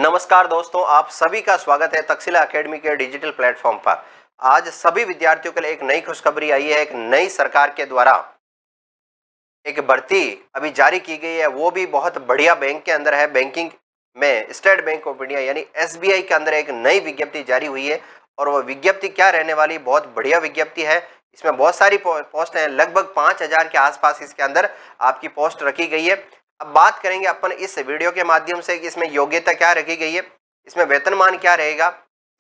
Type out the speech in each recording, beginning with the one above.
नमस्कार दोस्तों, आप सभी का स्वागत है तक्षशिला एकेडमी के डिजिटल प्लेटफॉर्म पर। आज सभी विद्यार्थियों के लिए एक नई खुशखबरी आई है। एक नई सरकार के द्वारा एक भर्ती अभी जारी की गई है, वो भी बहुत बढ़िया बैंक के अंदर है। बैंकिंग में स्टेट बैंक ऑफ इंडिया यानी एसबीआई के अंदर एक नई विज्ञप्ति जारी हुई है और वह विज्ञप्ति क्या रहने वाली, बहुत बढ़िया विज्ञप्ति है। इसमें बहुत सारी पोस्ट हैं, लगभग 5000 के आसपास इसके अंदर आपकी पोस्ट रखी गई है। अब बात करेंगे अपन इस वीडियो के माध्यम से कि इसमें योग्यता क्या रखी गई है, इसमें वेतनमान क्या रहेगा,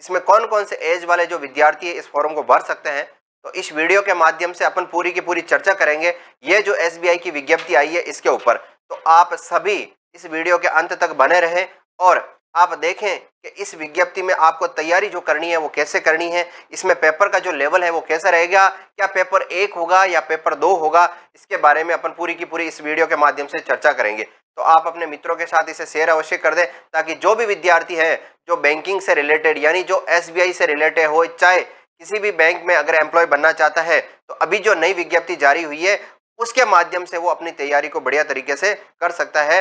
इसमें कौन कौन से एज वाले जो विद्यार्थी है इस फॉर्म को भर सकते हैं। तो इस वीडियो के माध्यम से अपन पूरी की पूरी चर्चा करेंगे ये जो एसबीआई की विज्ञप्ति आई है इसके ऊपर। तो आप सभी इस वीडियो के अंत तक बने रहें और आप देखें कि इस विज्ञप्ति में आपको तैयारी जो करनी है वो कैसे करनी है, इसमें पेपर का जो लेवल है वो कैसा रहेगा, क्या पेपर 1 होगा या पेपर 2 होगा, इसके बारे में अपन पूरी की पूरी इस वीडियो के माध्यम से चर्चा करेंगे। तो आप अपने मित्रों के साथ इसे शेयर अवश्य कर दें ताकि जो भी विद्यार्थी है जो बैंकिंग से रिलेटेड यानी जो एसबीआई से रिलेटेड हो, चाहे किसी भी बैंक में अगर एम्प्लॉय बनना चाहता है, तो अभी जो नई विज्ञप्ति जारी हुई है उसके माध्यम से वो अपनी तैयारी को बढ़िया तरीके से कर सकता है।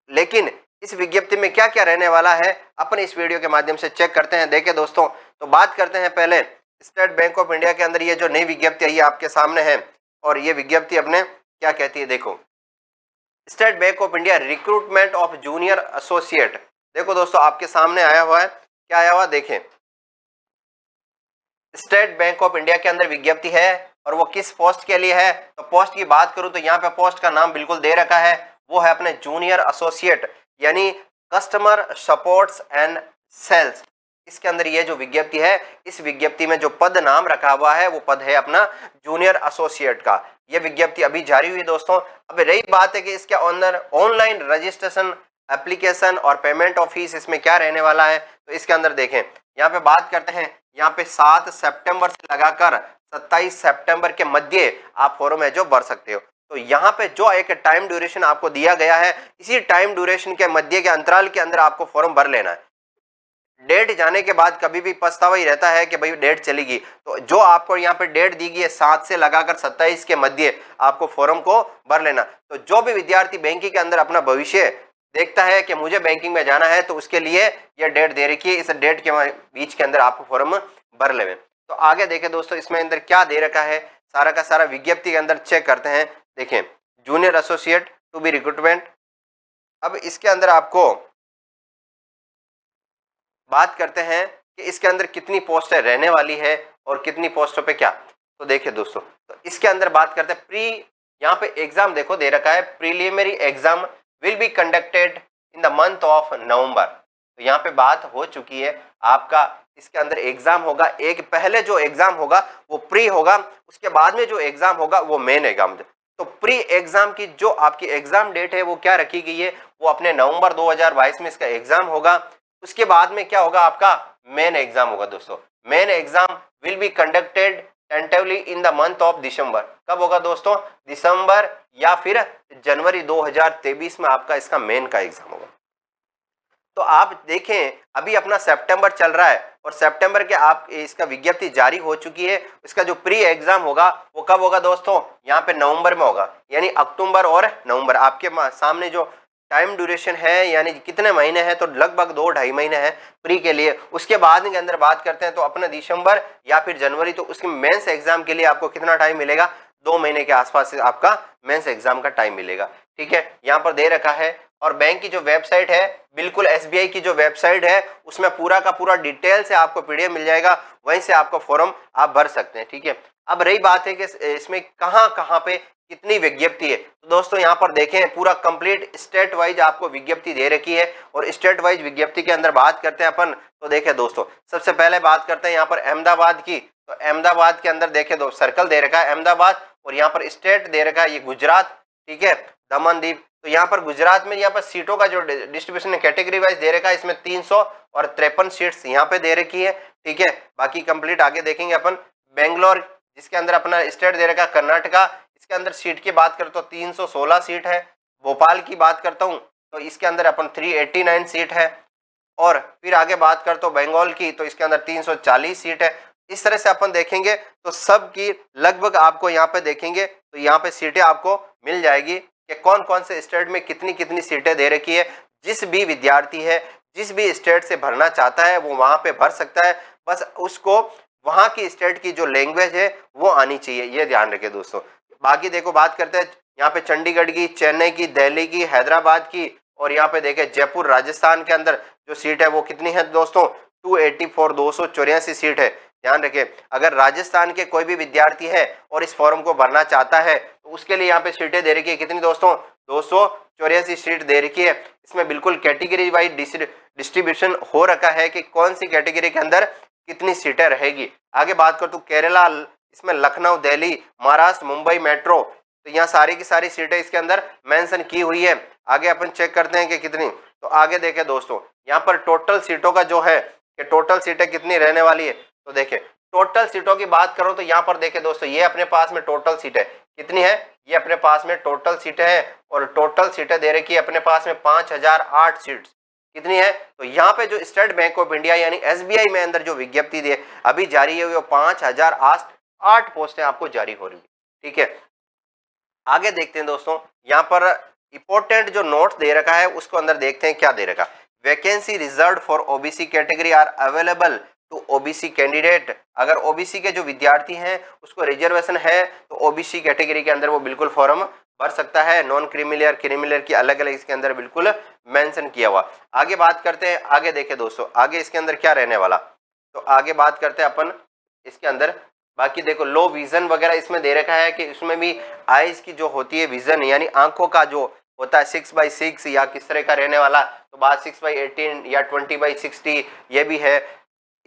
लेकिन इस विज्ञप्ति में क्या क्या रहने वाला है अपन इस वीडियो के माध्यम से चेक करते हैं। देखिए दोस्तों, तो बात करते हैं पहले स्टेट बैंक ऑफ इंडिया के अंदर ये जो नई विज्ञप्ति आई आपके सामने है और ये विज्ञप्ति अपने क्या कहती है। देखो, state bank of India recruitment of junior associate. देखो दोस्तों, आपके सामने आया हुआ है, क्या आया हुआ देखें, स्टेट बैंक ऑफ इंडिया के अंदर विज्ञप्ति है और वो किस पोस्ट के लिए है। तो पोस्ट की बात करूं तो यहाँ पे पोस्ट का नाम बिल्कुल दे रखा है, वो है अपने जूनियर एसोसिएट यानी कस्टमर सपोर्ट्स एंड सेल्स। इसके अंदर ये जो विज्ञप्ति है, इस विज्ञप्ति में जो पद नाम रखा हुआ है वो पद है अपना जूनियर एसोसिएट का। ये विज्ञप्ति अभी जारी हुई दोस्तों। अब रही बात है कि इसके अंदर ऑनलाइन रजिस्ट्रेशन, एप्लीकेशन और पेमेंट ऑफ फीस इसमें क्या रहने वाला है। तो इसके अंदर देखें, यहाँ पे बात करते हैं, यहाँ पे 7 सितंबर से लगाकर 27 सितंबर के मध्य आप फॉर्म है जो भर सकते हो। तो यहाँ पे जो एक टाइम ड्यूरेशन आपको दिया गया है, इसी टाइम ड्यूरेशन के मध्य के अंतराल के अंदर आपको फॉर्म भर लेना है। डेट जाने के बाद कभी भी पछतावा ही रहता है कि भाई डेट चलेगी, तो जो आपको यहाँ पे डेट दी गई है 7 से लगाकर 27 के मध्य आपको फॉर्म को भर लेना। तो जो भी विद्यार्थी बैंकिंग के अंदर अपना भविष्य देखता है कि मुझे बैंकिंग में जाना है, तो उसके लिए यह डेट दे रखी है, इस डेट के बीच के अंदर आपको फॉर्म भर लेवे। तो आगे देखें दोस्तों, इसमें अंदर क्या दे रखा है, सारा का सारा विज्ञप्ति के अंदर चेक करते हैं। देखें, junior associate to be recruitment. अब इसके अंदर आपको बात करते हैं कि इसके अंदर कितनी पोस्टें रहने वाली है और कितनी पोस्टों पे क्या। तो देखिए दोस्तों, तो इसके अंदर बात करते हैं यहाँ पे एग्जाम देखो दे रखा है, preliminary exam will be conducted in the month of November. तो यहाँ पे बात हो चुकी है, आपका इसके अंदर एग्जाम होगा। एक पहले जो एग्जाम होगा वो प्री होगा, उसके बाद में जो एग्जाम होगा वो मेन एग्जाम। तो प्री एग्जाम की जो आपकी एग्जाम डेट है वो क्या रखी गई है, वो अपने नवंबर 2022 में इसका एग्जाम होगा। उसके बाद में क्या होगा, आपका मेन एग्जाम होगा दोस्तों। Main exam will be conducted tentatively in the month of December. कब होगा दोस्तों, दिसंबर या फिर जनवरी 2023 में आपका इसका मेन का एग्जाम होगा। तो आप देखें, अभी अपना सितंबर चल रहा है और सितंबर के आप इसका विज्ञप्ति जारी हो चुकी है। इसका जो प्री एग्जाम होगा वो कब होगा दोस्तों, यहाँ पे नवंबर में होगा, यानी अक्टूबर और नवंबर। आपके सामने जो टाइम ड्यूरेशन है यानी कितने महीने हैं, तो लगभग 2-2.5 महीने हैं प्री के लिए। उसके बाद के अंदर बात करते हैं तो अपना दिसंबर या फिर जनवरी, तो उसके मेंस एग्जाम के लिए आपको कितना टाइम मिलेगा, 2 महीने के आसपास से आपका मेंस एग्जाम का टाइम मिलेगा। ठीक है, यहाँ पर दे रखा है। और बैंक की जो वेबसाइट है, बिल्कुल एसबीआई की जो वेबसाइट है उसमें पूरा का पूरा डिटेल से आपको पीडीएफ मिल जाएगा, वहीं से आपको फॉर्म आप भर सकते हैं। ठीक है, अब रही बात है कि इसमें कहाँ कहाँ पे कितनी विज्ञप्ति है। तो दोस्तों यहाँ पर देखें, पूरा कंप्लीट स्टेट वाइज आपको विज्ञप्ति दे रखी है और स्टेट वाइज विज्ञप्ति के अंदर बात करते हैं अपन। तो देखें दोस्तों, सबसे पहले बात करते हैं यहाँ पर अहमदाबाद की। तो अहमदाबाद के अंदर देखें, दो सर्कल दे रखा है अहमदाबाद और यहाँ पर स्टेट दे रखा है ये गुजरात। ठीक है, दमन दीव। तो यहाँ पर गुजरात में यहाँ पर सीटों का जो डिस्ट्रीब्यूशन है कैटेगरी वाइज दे रखा है, इसमें 353 सीट्स यहाँ पे दे रखी है। ठीक है, बाकी कंप्लीट आगे देखेंगे अपन। बेंगलोर जिसके अंदर अपना स्टेट दे रखा है कर्नाटका, इसके अंदर सीट की बात करता हूँ 316 सीट है। भोपाल की बात करता हूँ तो इसके अंदर अपन 389 सीट है। और फिर आगे बात करता हूँ बंगाल की, तो इसके अंदर 340 सीट है। इस तरह से अपन देखेंगे तो सब की लगभग आपको यहाँ पे देखेंगे तो यहाँ पे सीटें आपको मिल जाएगी कि कौन कौन से स्टेट में कितनी कितनी सीटें दे रखी है। जिस भी विद्यार्थी है जिस भी स्टेट से भरना चाहता है वो वहां पे भर सकता है, बस उसको वहां की स्टेट की जो लैंग्वेज है वो आनी चाहिए, ये ध्यान रखें दोस्तों। बाकी देखो बात करते हैं यहाँ पे चंडीगढ़ की, चेन्नई की, दिल्ली की, हैदराबाद की, और यहाँ पे देखें जयपुर राजस्थान के अंदर जो सीट है वो कितनी है दोस्तों, 284, 284 सीट है। ध्यान रखें, अगर राजस्थान के कोई भी विद्यार्थी है और इस फॉर्म को भरना चाहता है तो उसके लिए यहाँ पे सीटें दे रखी है कितनी दोस्तों, 284 सीट दे रखी है। इसमें बिल्कुल कैटेगरी वाइज डिस्ट्रीब्यूशन हो रखा है कि कौन सी कैटेगरी के अंदर कितनी सीटें रहेगी। आगे बात कर तो केरला, इसमें लखनऊ, दिल्ली, महाराष्ट्र, मुंबई मेट्रो, तो यहाँ सारी की सारी सीटें इसके अंदर मेंशन की हुई है। आगे अपन चेक करते हैं कि कितनी, तो आगे देखें दोस्तों यहाँ पर टोटल सीटों का जो है कि टोटल सीटें कितनी रहने वाली है, तो देखें टोटल सीटों की बात करो तो यहाँ पर देखें दोस्तों ये अपने पास में टोटल सीटें कितनी है, ये अपने पास में टोटल सीटें हैं और टोटल सीटें दे रखी है अपने पास में 5008 सीट्स कितनी है। तो यहाँ पे जो स्टेट बैंक ऑफ इंडिया यानी एसबीआई में अंदर जो विज्ञप्ति दी है अभी जारी है वो 5008 पोस्टें आपको जारी हो रही है, ठीक है। आगे देखते हैं दोस्तों यहाँ पर इंपॉर्टेंट जो नोट दे रखा है उसको अंदर देखते हैं क्या दे रखा। Vacancy reserved for OBC category are available to OBC candidate, अगर ओबीसी के जो विद्यार्थी हैं उसको रिजर्वेशन है तो ओबीसी कैटेगरी के अंदर वो बिल्कुल फॉर्म भर सकता है। नॉन क्रिमिलियर, क्रिमिलियर की अलग अलग इसके अंदर बिल्कुल मेंशन किया हुआ। आगे बात करते हैं, आगे देखें दोस्तों आगे इसके अंदर क्या रहने वाला, तो आगे बात करते हैं अपन इसके अंदर। बाकी देखो लो विजन वगैरह इसमें दे रखा है कि इसमें भी आईज की जो होती है विजन यानी आंखों का जो होता है 6/6 या किस तरह का रहने वाला, तो बात 6/18 या 20/60 ये भी है।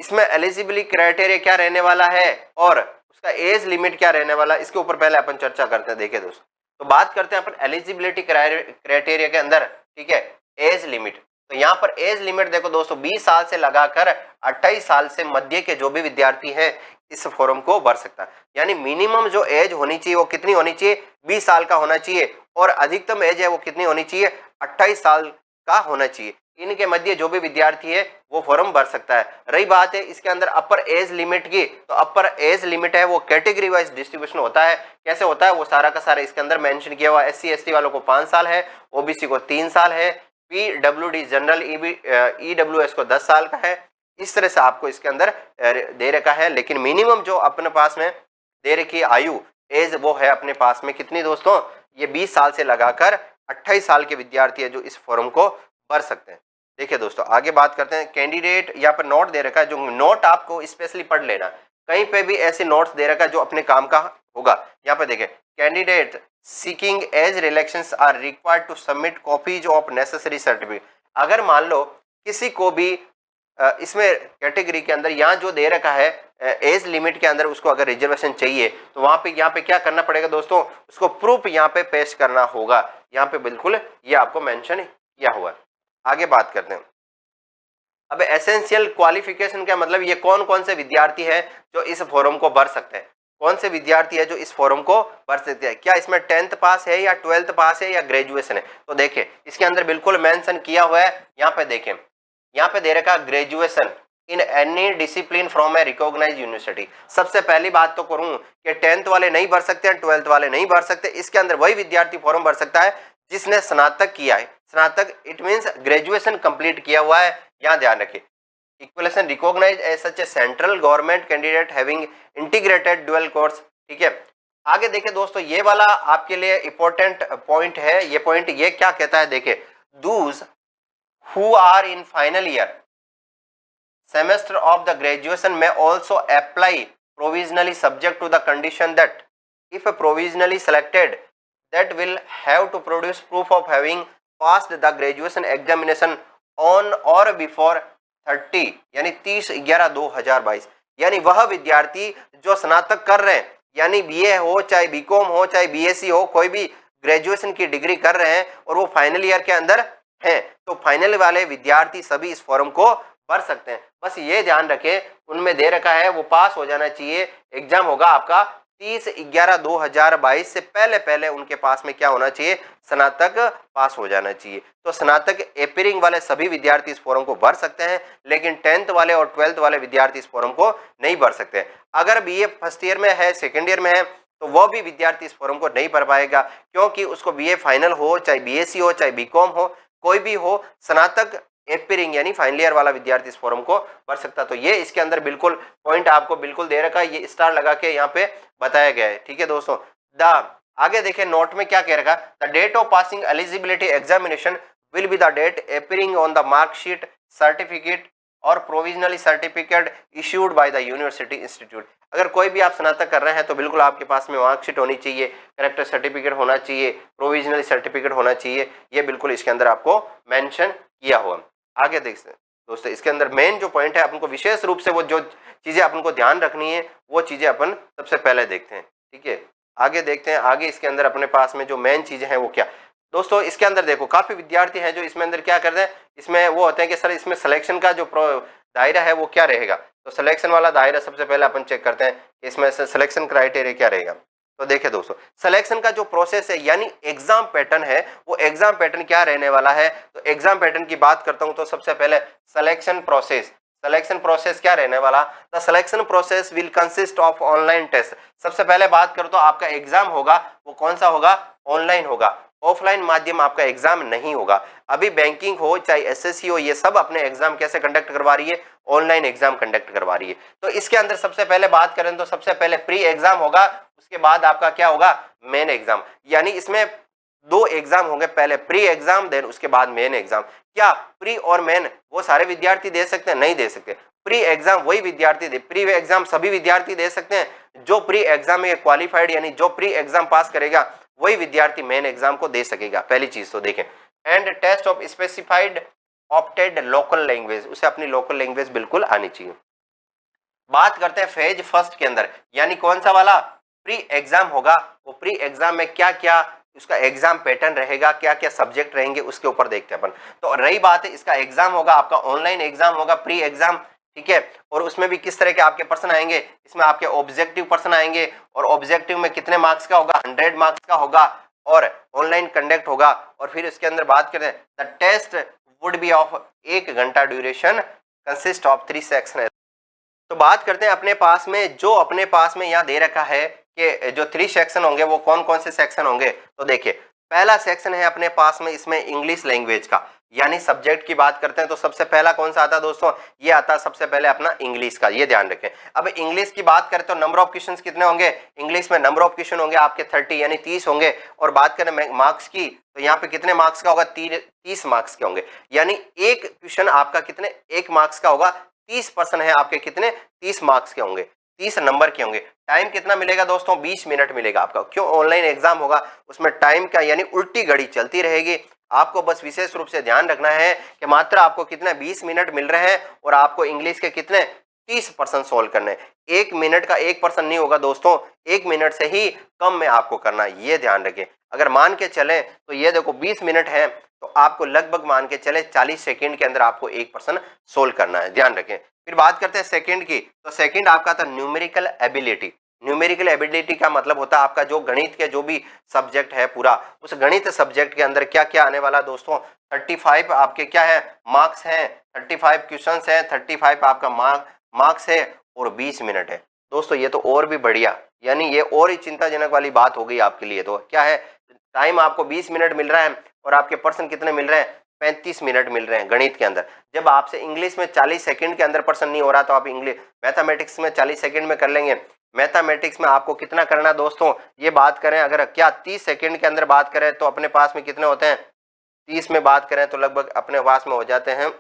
इसमें एलिजिबिलिटी क्राइटेरिया क्या रहने वाला है और उसका एज लिमिट क्या रहने वाला, इसके ऊपर पहले अपन चर्चा करते हैं। देखिए दोस्तों तो बात करते हैं अपन एलिजिबिलिटी क्राइटेरिया के अंदर, ठीक है, एज लिमिट। तो यहाँ पर एज लिमिट देखो दोस्तों 20 साल से लगाकर 28 साल से मध्य के जो भी विद्यार्थी हैं इस फॉर्म को भर सकता है। यानी मिनिमम जो एज होनी चाहिए वो कितनी होनी चाहिए, 20 साल का होना चाहिए, और अधिकतम एज है वो कितनी होनी चाहिए, 28 साल का होना चाहिए। इनके मध्य जो भी विद्यार्थी है वो फॉर्म भर सकता है। रही बात है इसके अंदर अपर एज लिमिट की, तो अपर एज लिमिट है वो कैटेगरी वाइज डिस्ट्रीब्यूशन होता है। कैसे होता है वो सारा का सारा इसके अंदर मेंशन किया हुआ। SC ST वालों को 5 साल है, ओबीसी को 3 साल है, PWD जनरल EWS को 10 साल का है। इस तरह से आपको इसके अंदर दे रखा है, लेकिन मिनिमम जो अपने पास में दे रखी आयु एज वो है अपने पास में कितनी दोस्तों, ये 20 साल से लगाकर 28 साल के विद्यार्थी है जो इस फॉर्म को भर सकते हैं। देखिए दोस्तों आगे बात करते हैं कैंडिडेट, यहाँ पर नोट दे रखा है, जो नोट आपको स्पेशली पढ़ लेना, कहीं पे भी ऐसे नोट्स दे रखा है जो अपने काम का होगा। यहाँ पे देखें candidate seeking as relaxations are required to submit copies of necessary certificate. अगर मान लो किसी को भी इसमें कैटेगरी के अंदर यहाँ जो दे रखा है एज लिमिट के अंदर उसको अगर रिजर्वेशन चाहिए तो वहां पे यहाँ पे क्या करना पड़ेगा दोस्तों, उसको प्रूफ यहाँ पे पेश करना होगा। यहाँ पे बिल्कुल ये आपको मेंशन किया हुआ है। आगे बात करते हैं अब एसेंशियल क्वालिफिकेशन का मतलब ये कौन कौन से विद्यार्थी हैं जो इस फॉर्म को भर सकते हैं, कौन से विद्यार्थी है जो इस फॉर्म को भर सकते हैं। क्या इसमें 10th पास है या 12th पास है या ग्रेजुएशन है, तो देखें इसके अंदर बिल्कुल मेंशन किया हुआ है। यहाँ पे देखें यहाँ पे दे रखा graduation in any discipline from a recognised university. सबसे पहली बात तो करूं कि 10th वाले नहीं भर सकते हैं, 12th वाले नहीं भर सकते। इसके अंदर वही विद्यार्थी फॉर्म भर सकता है जिसने स्नातक किया है, स्नातक इट मींस ग्रेजुएशन कंप्लीट किया हुआ है। यहाँ ध्यान रखिए equivalence recognized as such a central government candidate having integrated dual course, ठीक है। आगे देखिए दोस्तों ये वाला आपके लिए इंपॉर्टेंट पॉइंट है। ये पॉइंट ये क्या कहता है, देखिए Dooj who are in final year semester of the graduation may also apply provisionally subject to the condition that if provisionally selected that will have to produce proof of having passed the graduation examination on or before 30 यानी 30/11/2022। यानी वह विद्यार्थी जो स्नातक कर रहे हैं यानी बीए हो चाहे बीकॉम हो चाहे बीएससी हो, कोई भी ग्रेजुएशन की डिग्री कर रहे हैं और वो फाइनल ईयर के अंदर हैं, तो फाइनल वाले विद्यार्थी सभी इस फॉर्म को भर सकते हैं। बस ये ध्यान रखें उनमें दे रखा है वो पास हो जाना चाहिए। एग्जाम होगा आपका 30/11/2022 से पहले पहले उनके पास में क्या होना चाहिए, स्नातक पास हो जाना चाहिए। तो स्नातक एपियरिंग वाले सभी विद्यार्थी इस फॉर्म को भर सकते हैं, लेकिन 10th वाले और 12th वाले विद्यार्थी इस फॉर्म को नहीं भर सकते। अगर बीए फर्स्ट ईयर में है, सेकेंड ईयर में है, तो वह भी विद्यार्थी इस फॉर्म को नहीं भर पाएगा, क्योंकि उसको बीए फाइनल हो चाहे बीएससी हो चाहे बीकॉम हो कोई भी हो, स्नातक एपियरिंग यानी फाइनल ईयर वाला विद्यार्थी इस फॉर्म को भर सकता। तो ये इसके अंदर बिल्कुल पॉइंट आपको बिल्कुल दे रखा है, ये स्टार लगा के यहाँ पे बताया गया है। ठीक है दोस्तों, आगे देखें नोट में क्या कह रखा, the date of passing eligibility examination will be the date appearing on the marksheet, certificate और provisionally certificate issued by the university institute. अगर कोई भी आप स्नातक कर रहे हैं तो बिल्कुल आपके पास में मार्कशीट होनी चाहिए, करेक्टर सर्टिफिकेट होना चाहिए, प्रोविजनली सर्टिफिकेट होना चाहिए, ये बिल्कुल इसके अंदर आपको मेंशन किया हुआ। आगे देख सकते दोस्तों, इसके अंदर मेन जो पॉइंट है अपन को विशेष रूप से वो जो चीजें अपन को ध्यान रखनी है वो चीजें अपन सबसे पहले देखते हैं। ठीक है, आगे देखते हैं, आगे इसके अंदर अपने पास में जो मेन चीजें हैं वो क्या दोस्तों। इसके अंदर देखो काफी विद्यार्थी हैं जो इसमें अंदर क्या करते हैं, इसमें वो होते हैं कि सर इसमें सिलेक्शन का जो दायरा है वो क्या रहेगा। तो सिलेक्शन वाला दायरा सबसे पहले अपन चेक करते हैं, इसमें से सिलेक्शन क्राइटेरिया क्या रहेगा। तो देखिए दोस्तों, सिलेक्शन का जो प्रोसेस है यानी एग्जाम पैटर्न है, वो एग्जाम पैटर्न क्या रहने वाला है। तो एग्जाम पैटर्न की बात करता हूं तो सबसे पहले सिलेक्शन प्रोसेस क्या रहने वाला। The selection process will consist of online test. सबसे पहले बात करूं तो आपका एग्जाम होगा वो कौन सा होगा, ऑनलाइन होगा, ऑफलाइन माध्यम आपका एग्जाम नहीं होगा। अभी बैंकिंग हो चाहे एसएससी हो, ये सब अपने एग्जाम कैसे कंडक्ट करवा रही है, ऑनलाइन एग्जाम कंडक्ट करवा रही है। तो इसके अंदर सबसे पहले बात करें तो सबसे पहले प्री एग्जाम होगा, उसके बाद आपका क्या होगा, मेन एग्जाम। यानी इसमें दो एग्जाम होंगे, पहले प्री एग्जाम देन उसके बाद मेन एग्जाम। क्या प्री और मेन वो सारे विद्यार्थी दे सकते हैं, नहीं दे सकते। प्री एग्जाम वही विद्यार्थी दे, प्री एग्जाम सभी विद्यार्थी दे सकते हैं जो प्री एग्जाम में क्वालिफाइड यानी जो प्री एग्जाम पास करेगा वही विद्यार्थी मेन एग्जाम को दे सकेगा। पहली चीज तो देखें, and test of specified opted local language, उसे अपनी लोकल लैंग्वेज बिल्कुल आनी चाहिए। बात करते हैं फेज फर्स्ट के अंदर, यानी कौन सा वाला प्री एग्जाम होगा, वो प्री एग्जाम में क्या क्या उसका एग्जाम पैटर्न रहेगा, क्या क्या सब्जेक्ट रहेंगे उसके ऊपर देखते हैं अपन। तो रही बात है इसका एग्जाम होगा, आपका ऑनलाइन एग्जाम होगा प्री एग्जाम। ठीक है, और उसमें भी किस तरह के आपके प्रश्न आएंगे, इसमें आपके ऑब्जेक्टिव प्रश्न आएंगे और ऑब्जेक्टिव में कितने मार्क्स का होगा, 100 मार्क्स का होगा और ऑनलाइन कंडक्ट होगा। और फिर इसके अंदर बात करें the test would be of 1 घंटा ड्यूरेशन, कंसिस्ट ऑफ 3 सेक्शन। तो बात करते हैं अपने पास में जो अपने पास में यहाँ दे रखा है कि जो 3 सेक्शन होंगे वो कौन कौन से सेक्शन होंगे। तो देखिए पहला सेक्शन है अपने पास में इसमें इंग्लिश लैंग्वेज का, यानी सब्जेक्ट की बात करते हैं तो सबसे पहला कौन सा आता है दोस्तों, ये आता है सबसे पहले अपना इंग्लिश का, ये ध्यान रखें। अब इंग्लिश की बात करें तो नंबर ऑफ क्वेश्चंस कितने होंगे, इंग्लिश में नंबर ऑफ क्वेश्चन होंगे आपके 30 यानी 30 होंगे। और बात करें मार्क्स की तो यहाँ पे कितने मार्क्स का होगा, 30 मार्क्स के होंगे। यानी एक क्वेश्चन आपका कितने 1 मार्क्स का होगा, 30% है आपके कितने 30 मार्क्स के होंगे, 30 नंबर के होंगे। टाइम कितना मिलेगा दोस्तों, 20 मिनट मिलेगा आपका। क्यों, ऑनलाइन एग्जाम होगा उसमें टाइम का यानी उल्टी घड़ी चलती रहेगी। आपको बस विशेष रूप से ध्यान रखना है कि मात्र आपको कितने 20 मिनट मिल रहे हैं और आपको इंग्लिश के कितने 30% सोल्व करने हैं। 1 मिनट का 1% नहीं होगा दोस्तों, 1 मिनट से ही कम में आपको करना है, ये ध्यान रखें। अगर मान के चले तो ये देखो 20 मिनट है तो आपको लगभग मान के चले 40 सेकंड के अंदर आपको 1% सोल्व करना है, ध्यान रखें। फिर बात करते हैं सेकंड की, तो सेकंड आपका था न्यूमेरिकल एबिलिटी। न्यूमेरिकल एबिलिटी का मतलब होता है आपका जो गणित के जो भी सब्जेक्ट है पूरा, उस गणित सब्जेक्ट के अंदर क्या क्या आने वाला दोस्तों, 35 आपके क्या है मार्क्स हैं, 35 क्वेश्चंस हैं, 35 आपका मार्क्स है और 20 मिनट है दोस्तों। ये तो और भी बढ़िया, यानी ये और ही चिंताजनक वाली बात हो गई आपके लिए। तो क्या है, टाइम आपको 20 मिनट मिल रहा है और आपके पर्सन कितने मिल रहे हैं, 35 मिनट मिल रहे हैं गणित के अंदर। जब आपसे इंग्लिश में 40 सेकंड के अंदर पर्सन नहीं हो रहा तो आप इंग्लिश मैथमेटिक्स में 40 सेकंड में कर लेंगे। मैथमेटिक्स में आपको कितना करना दोस्तों, ये बात करें अगर क्या 30 सेकंड के अंदर बात करें तो अपने पास में कितने होते हैं, 30 में बात करें तो लगभग अपने पास में हो जाते हैं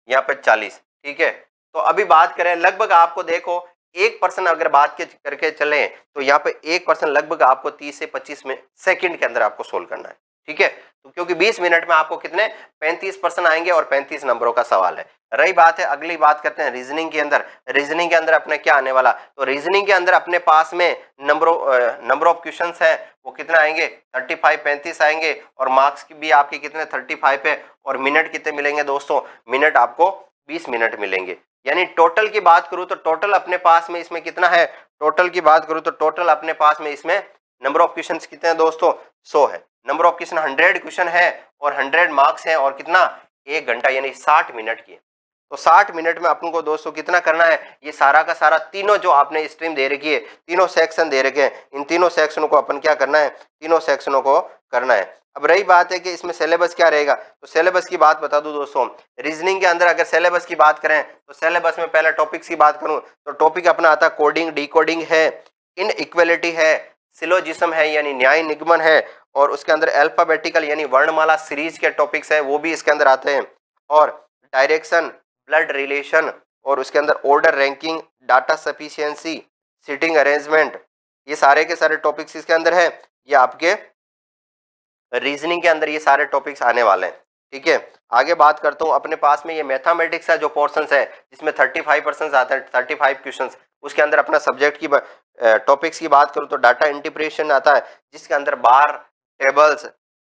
यहाँ पे 40। ठीक है, तो अभी बात करें लगभग आपको देखो 1% अगर बात के करके चले तो यहाँ पे 1% लगभग आपको 30 से 25 सेकंड के अंदर आपको सोल्व करना है। ठीक है, तो क्योंकि 20 मिनट में आपको कितने 35% आएंगे और 35 नंबरों का सवाल है। रही बात है अगली बात करते हैं रीजनिंग के अंदर। रीजनिंग के अंदर अपने क्या आने वाला, तो रीजनिंग के अंदर अपने पास में नंबर ऑफ क्वेश्चंस है वो कितना आएंगे 35 आएंगे और मार्क्स की भी आपके कितने 35 है और मिनट कितने मिलेंगे दोस्तों, मिनट आपको 20 मिनट मिलेंगे। यानी टोटल की बात करूं तो टोटल अपने पास में इसमें कितना है, टोटल की बात करूं तो टोटल अपने पास में इसमें नंबर ऑफ क्वेश्चंस कितने हैं दोस्तों 100 है। नंबर ऑफ क्वेश्चन 100 क्वेश्चन है और 100 मार्क्स हैं और कितना 1 घंटा यानी 60 मिनट की। तो 60 मिनट में अपन को दोस्तों कितना करना है, ये सारा का सारा तीनों जो आपने स्ट्रीम दे रखी है, तीनों सेक्शन दे रखे हैं, इन तीनों सेक्शनों को अपन क्या करना है, तीनों सेक्शनों को करना है। अब रही बात है कि इसमें सिलेबस क्या रहेगा, तो सिलेबस की बात बता दूं दोस्तों, रीजनिंग के अंदर अगर सिलेबस की बात करें तो सिलेबस में पहले टॉपिक्स की बात करूं तो टॉपिक अपना आता है कोडिंग, डिकोडिंग है, इनइक्वालिटी है, सिलोजिज्म है यानी न्याय निगमन है, और उसके अंदर अल्फाबेटिकल यानी वर्णमाला सीरीज के टॉपिक्स है वो भी इसके अंदर आते हैं, और डायरेक्शन, ब्लड रिलेशन, और उसके अंदर order ranking, data sufficiency, seating arrangement, ये सारे के सारे टॉपिक्स इसके अंदर है। ये आपके रीजनिंग के अंदर ये सारे टॉपिक्स आने वाले हैं। ठीक है, आगे बात करता हूँ, अपने पास में ये मैथमेटिक्स है जो पोर्शंस है जिसमें 35% आते हैं, 35 क्वेश्चंस, उसके अंदर अपना सब्जेक्ट की टॉपिक्स की बात करूँ तो डाटा इंटरप्रिटेशन आता है जिसके अंदर बार, टेबल्स,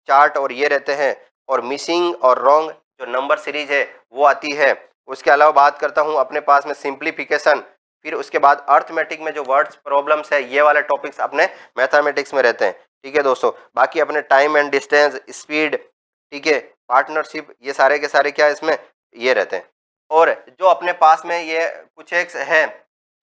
चार्ट और ये रहते हैं, और मिसिंग और रॉन्ग जो नंबर सीरीज है वो आती है। उसके अलावा बात करता हूँ अपने पास में सिंप्लीफिकेशन, फिर उसके बाद अर्थमेटिक में जो वर्ड्स प्रॉब्लम्स है ये वाले टॉपिक्स अपने मैथमेटिक्स में रहते हैं। ठीक है दोस्तों, बाकी अपने टाइम एंड डिस्टेंस, स्पीड, ठीक है, पार्टनरशिप, ये सारे के सारे क्या इसमें ये रहते हैं। और जो अपने पास में ये कुछ एक है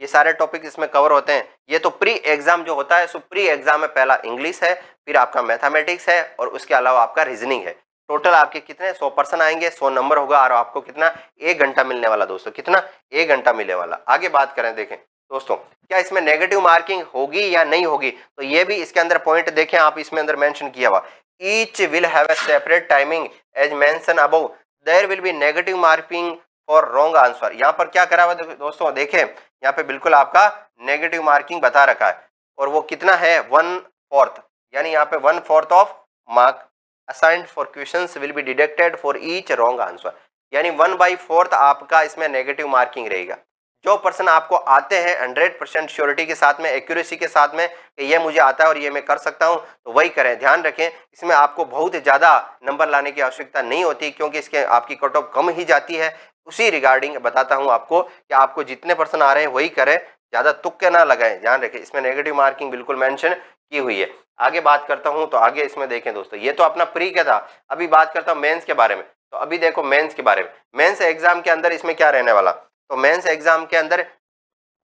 ये सारे टॉपिक इसमें कवर होते हैं। ये तो प्री एग्जाम जो होता है सो प्री एग्जाम में पहला इंग्लिश है, फिर आपका मैथमेटिक्स है, और उसके अलावा आपका रीजनिंग है। टोटल आपके कितने 100% आएंगे, 100 नंबर होगा, और आपको कितना 1 घंटा मिलने वाला दोस्तों, कितना 1 घंटा मिलने वाला। आगे बात करें, देखें दोस्तों क्या इसमें नेगेटिव मार्किंग होगी या नहीं होगी, तो ये भी इसके अंदर पॉइंट देखें आप, इसमें अंदर मेंशन किया हुआ each will have a separate timing as mention above, there will be negative marking for wrong answer. यहाँ पर क्या करा हुआ दोस्तों, देखें यहाँ पे बिल्कुल आपका नेगेटिव मार्किंग बता रखा है, और वो कितना है 1/4, यानी यहाँ पे 1/4 of mark assigned for questions will be deducted for each wrong answer, यानी 1/4 आपका इसमें नेगेटिव मार्किंग रहेगा। जो पर्सन आपको आते हैं 100% श्योरिटी के साथ में, एक्यूरेसी के साथ में कि ये मुझे आता है और ये मैं कर सकता हूं, तो वही करें। ध्यान रखें इसमें आपको बहुत ज़्यादा नंबर लाने की आवश्यकता नहीं होती, क्योंकि इसके आपकी कट ऑफ कम ही जाती है। उसी रिगार्डिंग बताता हूं आपको कि आपको जितने पर्सन आ रहे हैं वही करें, ज़्यादा तुक्के ना लगाएं। ध्यान रखें इसमें नेगेटिव मार्किंग बिल्कुल मेंशन की हुई है। आगे बात करता हूं, तो आगे इसमें देखें दोस्तों, ये तो अपना प्री का था। अभी बात करता हूं मेंस के बारे में। तो अभी देखो मेंस के बारे में, मेंस एग्जाम के अंदर इसमें क्या रहने वाला, तो मेंस एग्जाम के अंदर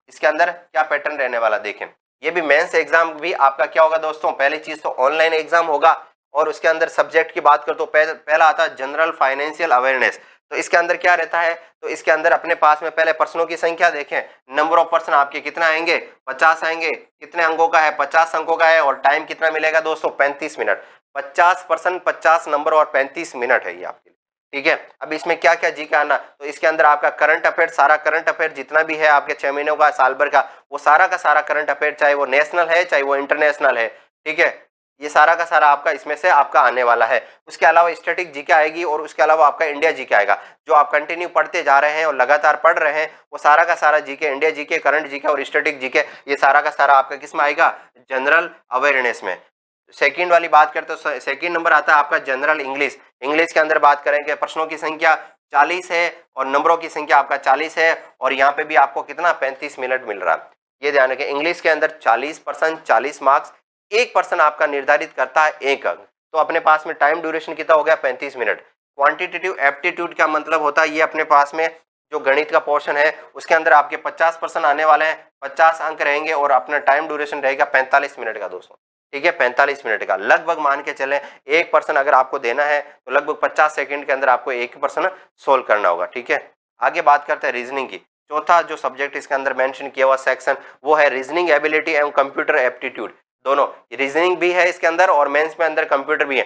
इसके अंदर क्या पैटर्न रहने वाला देखें। ये भी मेंस एग्जाम भी आपका क्या होगा दोस्तों, पहली चीज तो ऑनलाइन एग्जाम होगा, और उसके अंदर सब्जेक्ट की बात कर तो पहला आता है जनरल फाइनेंशियल अवेयरनेस। तो इसके अंदर क्या रहता है, तो इसके अंदर अपने पास में पहले प्रश्नों की संख्या देखें, नंबर ऑफ पर्सन आपके कितना आएंगे, 50 आएंगे, कितने अंकों का है, 50 अंकों का है, और टाइम कितना मिलेगा दोस्तों 35 मिनट। 50% 50 नंबर और 35 मिनट है ये आपके लिए। ठीक है, अब इसमें क्या क्या जी का आना, तो इसके अंदर आपका करंट अफेयर, सारा करंट अफेयर जितना भी है आपके 6 महीनों का, साल भर का, वो सारा का सारा करंट अफेयर, चाहे वो नेशनल है चाहे वो इंटरनेशनल है। ठीक है, ये सारा का सारा आपका इसमें से आपका आने वाला है। उसके अलावा स्टैटिक जीके आएगी, और उसके अलावा आपका इंडिया जीके आएगा। जो आप कंटिन्यू पढ़ते जा रहे हैं और लगातार पढ़ रहे हैं, वो सारा का सारा GK, India GK, current GK और स्टैटिक जीके, ये सारा का सारा आपका किस में आएगा, जनरल अवेयरनेस में। सेकंड वाली बात करते हैं, सेकंड नंबर आता है आपका जनरल इंग्लिश। इंग्लिश के अंदर बात करेंगे, प्रश्नों की संख्या 40 है और नंबरों की संख्या आपका 40 है, और यहाँ पे भी आपको कितना 35 मिनट मिल रहा है। ये ध्यान रखें, इंग्लिश के अंदर 40% 40 मार्क्स, 1% आपका निर्धारित करता है 1 अंक। तो अपने पास में टाइम ड्यूरेशन कितना हो गया 35 मिनट। क्वांटिटेटिव एप्टीट्यूड का मतलब होता है ये अपने पास में जो गणित का पोर्शन है उसके अंदर आपके 50% आने वाले हैं, 50 अंक रहेंगे, और अपना टाइम ड्यूरेशन रहेगा 45 मिनट का दोस्तों। ठीक है, 45 मिनट का लगभग मान के चलें, 1% अगर आपको देना है तो लगभग 50 सेकंड के अंदर आपको 1% सोल्व करना होगा। ठीक है, आगे बात करते हैं रीजनिंग की। चौथा जो सब्जेक्ट इसके अंदर मेंशन किया हुआ सेक्शन वो है रीजनिंग एबिलिटी एवं कंप्यूटर एप्टीट्यूड। दोनों रीजनिंग भी है इसके अंदर और मेंस में अंदर कंप्यूटर भी है।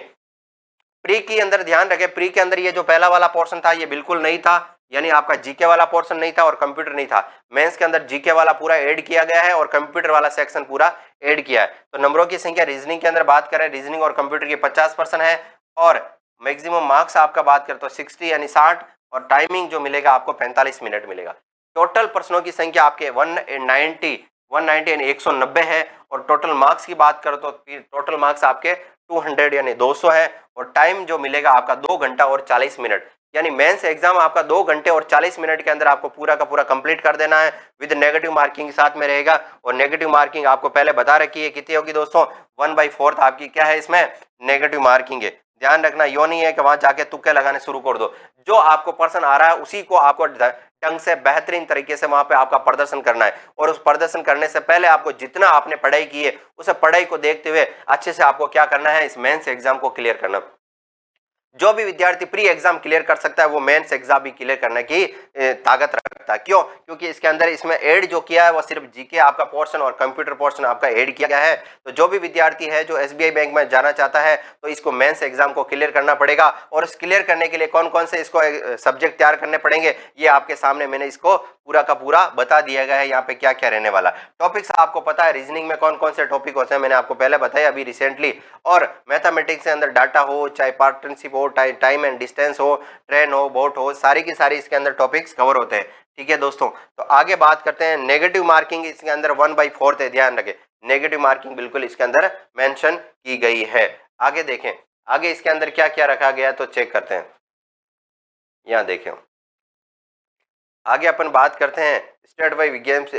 प्री के अंदर ध्यान रखें, प्री के अंदर ये जो पहला वाला पोर्शन था ये बिल्कुल नहीं था, यानी आपका जीके वाला पोर्शन नहीं था और कंप्यूटर नहीं था। मेंस के अंदर जीके वाला पूरा ऐड किया गया है और कंप्यूटर वाला सेक्शन पूरा ऐड किया है। तो नंबरों की संख्या रीजनिंग के अंदर बात करें, रीजनिंग और कंप्यूटर की 50% है, और मैक्सिमम मार्क्स आपका बात करें तो 60 यानी 60, और टाइमिंग जो मिलेगा आपको 45 मिनट मिलेगा। टोटल प्रश्नों की संख्या आपके 190 यानी 190 है, और टोटल मार्क्स की बात करो तो टोटल मार्क्स आपके 200 यानी 200 है, और टाइम जो मिलेगा आपका 2 घंटा और 40 मिनट, यानी मेंस एग्जाम आपका 2 घंटे और 40 मिनट के अंदर आपको पूरा का पूरा कंप्लीट कर देना है, विद नेगेटिव मार्किंग साथ में रहेगा। और नेगेटिव मार्किंग आपको पहले बता रखी है कितनी होगी दोस्तों, 1/4 आपकी क्या है इसमें नेगेटिव मार्किंग है। ध्यान रखना, यो नहीं है कि वहां जाके तुक्के लगाने शुरू कर दो, जो आपको पर्सन आ रहा है उसी को आपको ढंग से बेहतरीन तरीके से वहां पे आपका प्रदर्शन करना है। और उस प्रदर्शन करने से पहले आपको जितना आपने पढ़ाई की है उस पढ़ाई को देखते हुए अच्छे से आपको क्या करना है, इस मेंस एग्जाम को क्लियर करना। जो भी विद्यार्थी प्री एग्जाम क्लियर कर सकता है वो मेंस एग्जाम भी क्लियर करने की ताकत रखता है। क्यों? क्योंकि इसके अंदर इसमें ऐड जो किया है वो सिर्फ जीके आपका पोर्शन और कंप्यूटर पोर्शन आपका ऐड किया गया है। तो जो भी विद्यार्थी है जो एसबीआई बैंक में जाना चाहता है तो इसको मेंस एग्जाम को क्लियर करना पड़ेगा। और इस क्लियर करने के लिए कौन कौन से इसको सब्जेक्ट तैयार करने पड़ेंगे ये आपके सामने मैंने इसको पूरा का पूरा बता दिया गया है। यहाँ पे क्या क्या रहने वाला टॉपिक्स आपको पता है। रीजनिंग में कौन कौन से टॉपिक होते हैं मैंने आपको पहले बताया अभी रिसेंटली। और मैथमेटिक्स के अंदर डाटा हो, चाहे पार्टनरशिप हो, टाइम एंड डिस्टेंस हो, ट्रेन हो, बोट हो, सारी की सारी इसके अंदर टॉपिक्स कवर होते हैं। ठीक है दोस्तों, तो आगे बात करते हैं। नेगेटिव मार्किंग इसके अंदर 1/4 है, ध्यान रखें। नेगेटिव मार्किंग बिल्कुल इसके अंदर मेंशन की गई है। आगे देखें, आगे इसके अंदर क्या क्या रखा गया तो चेक करते हैं। यहाँ देखें, आगे अपन बात करते हैं स्टेट वाइज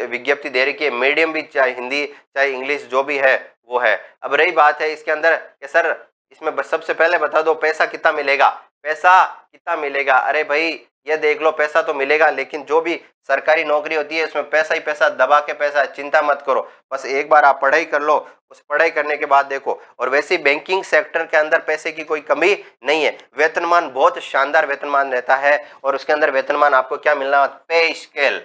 विज्ञप्ति दे रखी है। मीडियम भी चाहे हिंदी चाहे इंग्लिश जो भी है वो है। अब रही बात है इसके अंदर कि सर इसमें सबसे पहले बता दो पैसा कितना मिलेगा, पैसा कितना मिलेगा। अरे भाई ये देख लो पैसा तो मिलेगा, लेकिन जो भी सरकारी नौकरी होती है उसमें पैसा ही पैसा, दबा के पैसा, चिंता मत करो। बस एक बार आप पढ़ाई कर लो, उस पढ़ाई करने के बाद देखो। और वैसे ही बैंकिंग सेक्टर के अंदर पैसे की कोई कमी नहीं है। वेतनमान बहुत शानदार वेतनमान रहता है। और उसके अंदर वेतनमान आपको क्या मिलना, पे स्केल।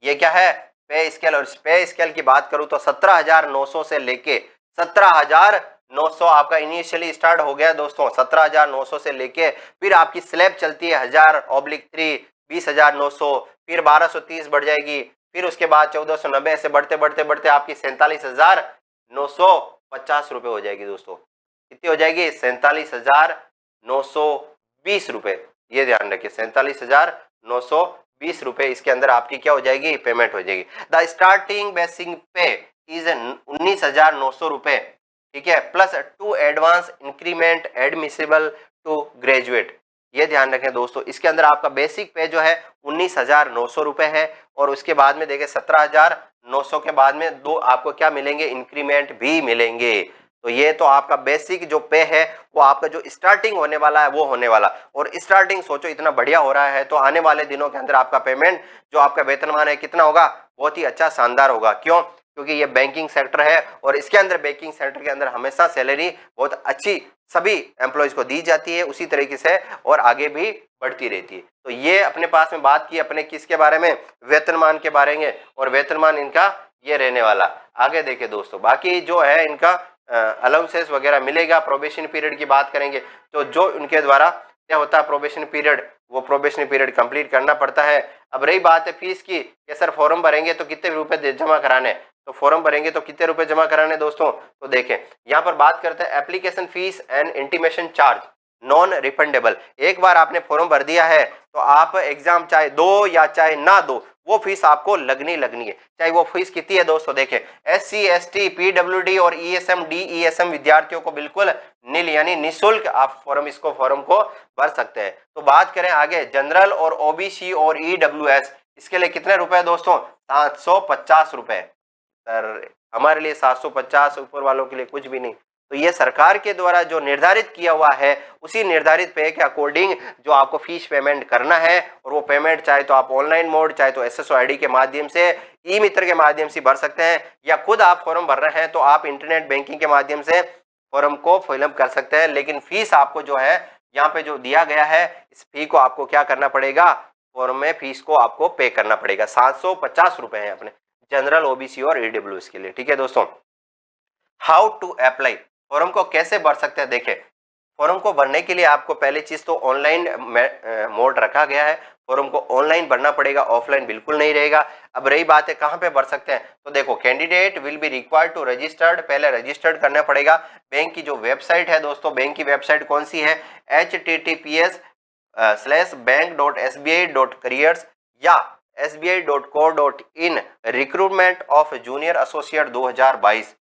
ये क्या है, पे स्केल। और पे स्केल की बात करूं तो 17,900 से लेके 17,900 आपका इनिशियली स्टार्ट हो गया दोस्तों। 17,900 से लेके फिर आपकी स्लैब चलती है 1000/3 20,900, फिर 1230 बढ़ जाएगी, फिर उसके बाद 1490 से बढ़ते बढ़ते बढ़ते आपकी 47,950 रुपए हो जाएगी दोस्तों। कितनी हो जाएगी, 47,920 रुपए। ये ध्यान रखिए, 47,920 रुपए इसके अंदर आपकी क्या हो जाएगी, पेमेंट हो जाएगी। The starting basic pay is 19,900 रुपए। ठीक है, plus 2 advance increment admissible to graduate. ये ध्यान रखें दोस्तों, इसके अंदर आपका बेसिक पे जो है 19,900 रुपए है। और उसके बाद में देखें 17,900 के बाद में 2 आपको क्या मिलेंगे, इंक्रीमेंट भी मिलेंगे। तो ये तो आपका बेसिक जो पे है वो आपका जो स्टार्टिंग होने वाला है वो होने वाला। और स्टार्टिंग सोचो इतना बढ़िया हो रहा है तो आने वाले दिनों के अंदर आपका पेमेंट जो आपका वेतनमान है कितना होगा, बहुत ही अच्छा शानदार होगा। क्यों? क्योंकि ये बैंकिंग सेक्टर है और इसके अंदर बैंकिंग सेक्टर के अंदर हमेशा सैलरी बहुत अच्छी सभी एम्प्लॉयज को दी जाती है उसी तरीके से और आगे भी बढ़ती रहती है। तो ये अपने पास में बात की अपने किसके बारे में, वेतनमान के बारे में। और वेतनमान इनका ये रहने वाला। आगे देखे दोस्तों, बाकी जो है इनका अलाउंसेस वगैरह मिलेगा। प्रोबेशन पीरियड की बात करेंगे तो जो उनके द्वारा क्या होता है प्रोबेशन पीरियड, वो प्रोबेशन पीरियड कंप्लीट करना पड़ता है। अब रही बात है फीस की कि सर फॉर्म भरेंगे तो कितने रुपए जमा कराने, तो फॉर्म भरेंगे तो कितने रुपए जमा कराने दोस्तों। तो देखें यहाँ पर बात करते हैं application fees and intimation charge non refundable. एक बार आपने फॉर्म भर दिया है तो आप एग्जाम चाहे दो या चाहे ना दो वो फीस आपको लगनी है। चाहे वो फीस कितनी है दोस्तों, देखें SC ST PWD और ESM DESM विद्यार्थियों को बिल्कुल नील यानी निःशुल्क आप फॉर्म को भर सकते हैं। तो बात करें आगे जनरल और OBC और EWS, इसके लिए कितने रुपए दोस्तों, 750 रुपए। सर हमारे लिए 750, ऊपर वालों के लिए कुछ भी नहीं। तो ये सरकार के द्वारा जो निर्धारित किया हुआ है उसी निर्धारित पे के अकॉर्डिंग जो आपको फीस पेमेंट करना है। और वो पेमेंट चाहे तो आप ऑनलाइन मोड चाहे तो SSO ID के माध्यम से, ई मित्र के माध्यम से भर सकते हैं, या खुद आप फॉर्म भर रहे हैं तो आप इंटरनेट बैंकिंग के माध्यम से फॉर्म को फिलअप कर सकते हैं। लेकिन फीस आपको जो है यहाँ पे जो दिया गया है इस फी को आपको क्या करना पड़ेगा, फॉर्म में फीस को आपको पे करना पड़ेगा। 750 रुपए है अपने जनरल OBC और EWS के लिए। ठीक है दोस्तों, हाउ टू अप्लाई, फॉर्म को कैसे भर सकते हैं। देखें फॉर्म को भरने के लिए आपको पहली चीज तो ऑनलाइन मोड रखा गया है। फॉर्म को ऑनलाइन भरना पड़ेगा, ऑफलाइन बिल्कुल नहीं रहेगा। अब रही बात है कहाँ पे भर सकते हैं, तो देखो candidate will be required to registered, पहले रजिस्टर्ड करना पड़ेगा। बैंक की जो वेबसाइट है दोस्तों, बैंक की वेबसाइट कौन सी है, https:/bank.sbi.careers या sbi.co.in recruitment of junior associate 2022।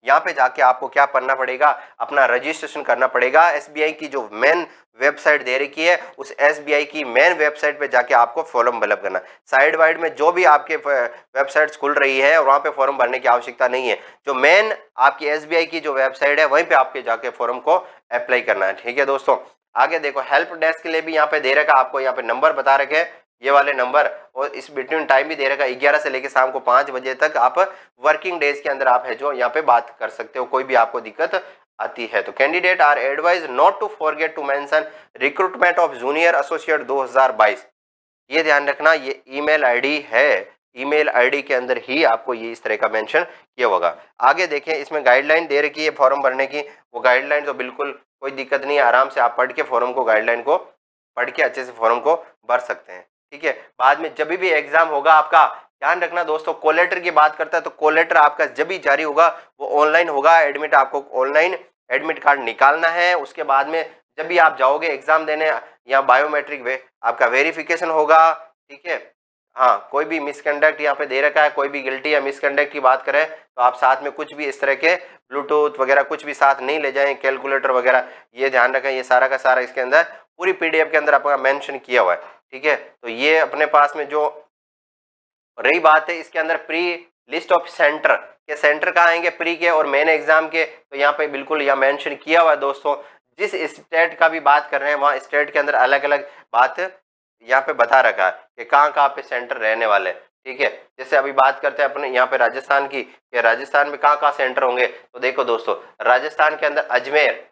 यहाँ पे जाके आपको क्या करना पड़ेगा, अपना रजिस्ट्रेशन करना पड़ेगा। SBI की जो मेन वेबसाइट दे रखी है उस SBI की मेन वेबसाइट पे जाके आपको फॉर्म फिलअप करना। साइड वाइड में जो भी आपके वेबसाइट्स खुल रही है वहाँ पे फॉर्म भरने की आवश्यकता नहीं है। जो मेन आपकी SBI की जो वेबसाइट है वहीं पे आपके जाके फॉर्म को अप्लाई करना है। ठीक है दोस्तों, आगे देखो हेल्प डेस्क के लिए भी यहाँ पे दे रखा, आपको यहाँ पे नंबर बता रखे, ये वाले नंबर, और इस बिटवीन टाइम भी दे रखा है 11 से लेकर शाम को 5 बजे तक आप वर्किंग डेज के अंदर आप है जो यहाँ पे बात कर सकते हो, कोई भी आपको दिक्कत आती है। तो candidate are advise not to forget to mention recruitment of junior associate 2022, ये ध्यान रखना, ये ईमेल आईडी है, ईमेल आईडी के अंदर ही आपको ये इस तरह का मेंशन किया होगा। आगे देखें, इसमें गाइडलाइन दे रखी है फॉर्म भरने की, वो गाइडलाइन तो बिल्कुल कोई दिक्कत नहीं है, आराम से आप पढ़ के फॉर्म को, गाइडलाइन को पढ़ के अच्छे से फॉर्म को भर सकते हैं। ठीक है, बाद में जब भी एग्जाम होगा आपका, ध्यान रखना दोस्तों, कॉल लेटर की बात करता है तो कॉल लेटर आपका जब भी जारी होगा वो ऑनलाइन होगा। एडमिट आपको ऑनलाइन एडमिट कार्ड निकालना है। उसके बाद में जब भी आप जाओगे एग्जाम देने, यहाँ बायोमेट्रिक आपका वेरिफिकेशन होगा। ठीक है, हाँ, कोई भी मिसकंडक्ट यहाँ पे दे रखा है, कोई भी गिल्टी या मिसकंडक्ट की बात करें तो आप साथ में कुछ भी इस तरह के ब्लूटूथ वगैरह कुछ भी साथ नहीं ले जाएं, कैलकुलेटर वगैरह, ये ध्यान रखें। ये सारा का सारा इसके अंदर पूरी पीडीएफ के अंदर आपका मेंशन किया हुआ है। ठीक है, तो ये अपने पास में जो रही बात है, इसके अंदर प्री लिस्ट ऑफ सेंटर के, सेंटर कहाँ आएंगे प्री के और मेन एग्जाम के, तो यहाँ पे बिल्कुल यहाँ मेंशन किया हुआ है दोस्तों। जिस स्टेट का भी बात कर रहे हैं वहाँ स्टेट के अंदर अलग अलग बात यहाँ पे बता रखा है कि कहाँ पे सेंटर रहने वाले। ठीक है, जैसे अभी बात करते हैं अपने यहाँ पे राजस्थान की, कि राजस्थान में कहाँ सेंटर होंगे, तो देखो दोस्तों, राजस्थान के अंदर अजमेर,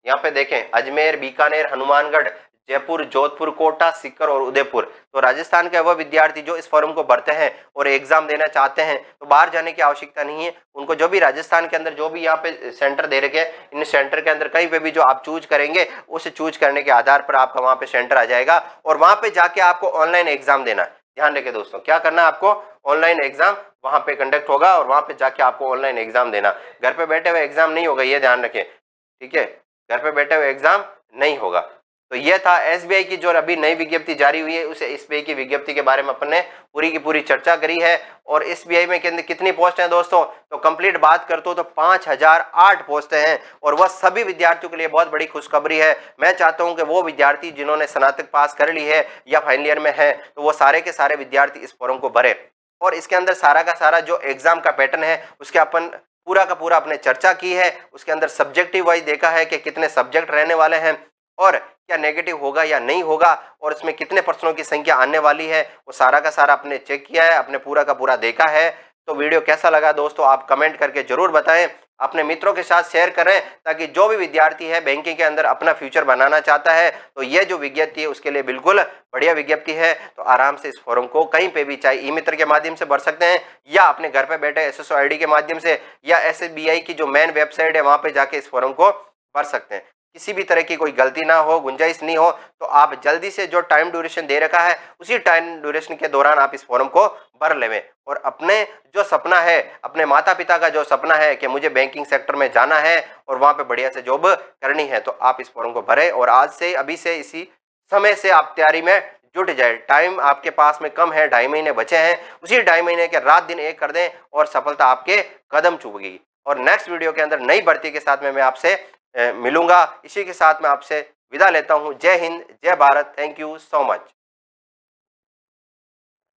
यहाँ पे देखें अजमेर, बीकानेर, हनुमानगढ़, जयपुर, जोधपुर, कोटा, सीकर और उदयपुर। तो राजस्थान के वह विद्यार्थी जो इस फॉर्म को भरते हैं और एग्जाम देना चाहते हैं तो बाहर जाने की आवश्यकता नहीं है उनको। जो भी राजस्थान के अंदर जो भी यहाँ पे सेंटर दे रखे हैं, इन सेंटर के अंदर कहीं पे भी जो आप चूज करेंगे उस चूज करने के आधार पर आपका वहाँ पे सेंटर आ जाएगा और वहाँ पे जाके आपको ऑनलाइन एग्जाम देना है। ध्यान रखें दोस्तों, क्या करना है आपको, ऑनलाइन एग्जाम वहाँ पे कंडक्ट होगा और वहाँ पे जाके आपको ऑनलाइन एग्जाम देना, घर पे बैठे हुए एग्जाम नहीं होगा, ये ध्यान रखें। ठीक है, घर पे बैठे हुए एग्जाम नहीं होगा। तो ये था एसबीआई की जो अभी नई विज्ञप्ति जारी हुई है, उस एसबीआई की विज्ञप्ति के बारे में अपन ने पूरी की पूरी चर्चा करी है। और एसबीआई में कितनी पोस्ट हैं दोस्तों, तो कंप्लीट बात करते हो तो 5008 पोस्टें हैं और वह सभी विद्यार्थियों के लिए बहुत बड़ी खुशखबरी है। मैं चाहता हूं कि वो विद्यार्थी जिन्होंने स्नातक पास कर ली है या फाइनल ईयर में है तो वो सारे के सारे विद्यार्थी इस फॉर्म को भरे और इसके अंदर सारा का सारा जो एग्जाम का पैटर्न है उसके अपन पूरा का पूरा अपने चर्चा की है। उसके अंदर सब्जेक्टिव वाइज देखा है कि कितने सब्जेक्ट रहने वाले हैं और क्या नेगेटिव होगा या नहीं होगा और इसमें कितने प्रश्नों की संख्या आने वाली है, वो सारा का सारा आपने चेक किया है, आपने पूरा का पूरा देखा है। तो वीडियो कैसा लगा दोस्तों आप कमेंट करके जरूर बताएं, अपने मित्रों के साथ शेयर करें ताकि जो भी विद्यार्थी है बैंकिंग के अंदर अपना फ्यूचर बनाना चाहता है तो ये जो विज्ञप्ति है उसके लिए बिल्कुल बढ़िया विज्ञप्ति है। तो आराम से इस फॉर्म को कहीं पे भी, चाहे ई मित्र के माध्यम से भर सकते हैं या अपने घर पे बैठे एसएसओ आईडी के माध्यम से या एसबीआई की जो मेन वेबसाइट है वहां पे जाके इस फॉर्म को भर सकते हैं। किसी भी तरह की कोई गलती ना हो, गुंजाइश नहीं हो तो आप जल्दी से जो टाइम ड्यूरेशन दे रखा है उसी टाइम ड्यूरेशन के दौरान आप इस फॉर्म को भर लेवें और अपने जो सपना है, अपने माता पिता का जो सपना है कि मुझे बैंकिंग सेक्टर में जाना है और वहां पे बढ़िया से जॉब करनी है, तो आप इस फॉर्म को भरें और आज से, अभी से, इसी समय से आप तैयारी में जुट जाए। टाइम आपके पास में कम है, 2.5 महीने बचे हैं, उसी 2.5 महीने के रात दिन एक कर दें और सफलता आपके कदम चूमेगी। और नेक्स्ट वीडियो के अंदर नई भर्ती के साथ में मैं आपसे मिलूंगा। इसी के साथ मैं आपसे विदा लेता हूं। जय हिंद, जय Bharat, thank you so much.